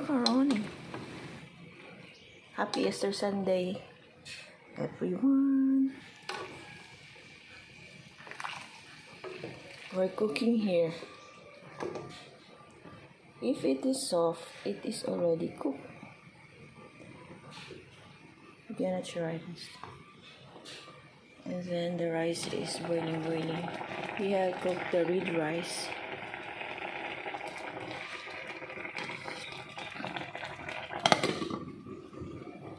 Macaroni. Happy Easter Sunday, everyone. We're cooking here. If it is soft, it is already cooked. We're gonna try this. And then the rice is boiling. We have cooked the red rice.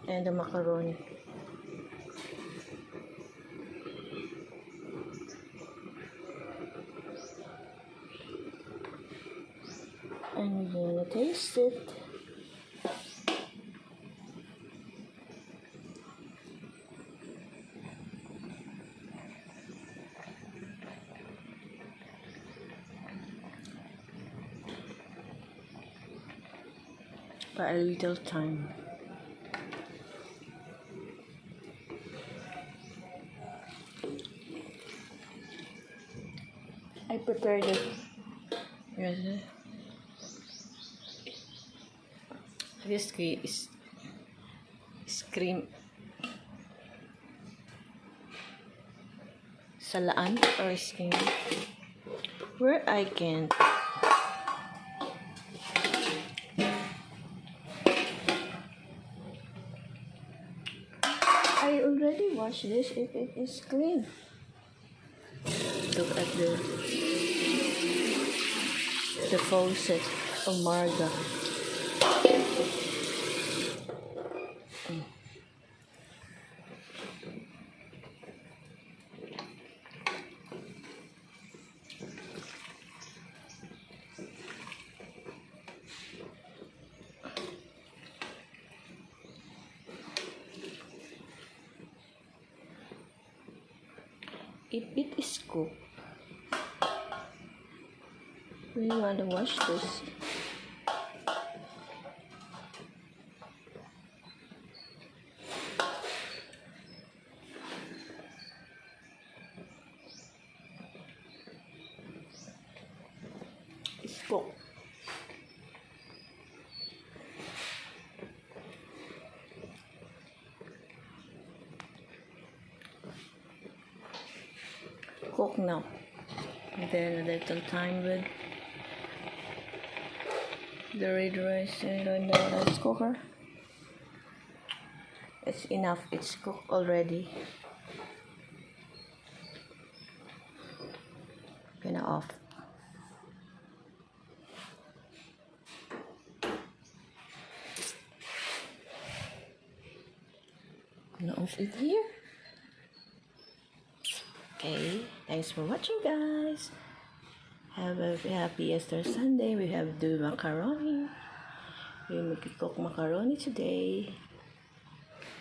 And the macaroni. And we're gonna taste it. By a little time. I prepared it. This is cream salaan or skin where I can I already washed this if it is clean. Look at the faucet of Marga. If it is cooked, we want to wash this. It's cooked. Cook now. And then a little time with the red rice and the rice cooker. It's enough. It's cooked already. Gonna off. Gonna off it here. Okay, thanks for watching, guys. Have a happy Easter Sunday. We have the macaroni. We make cook macaroni today.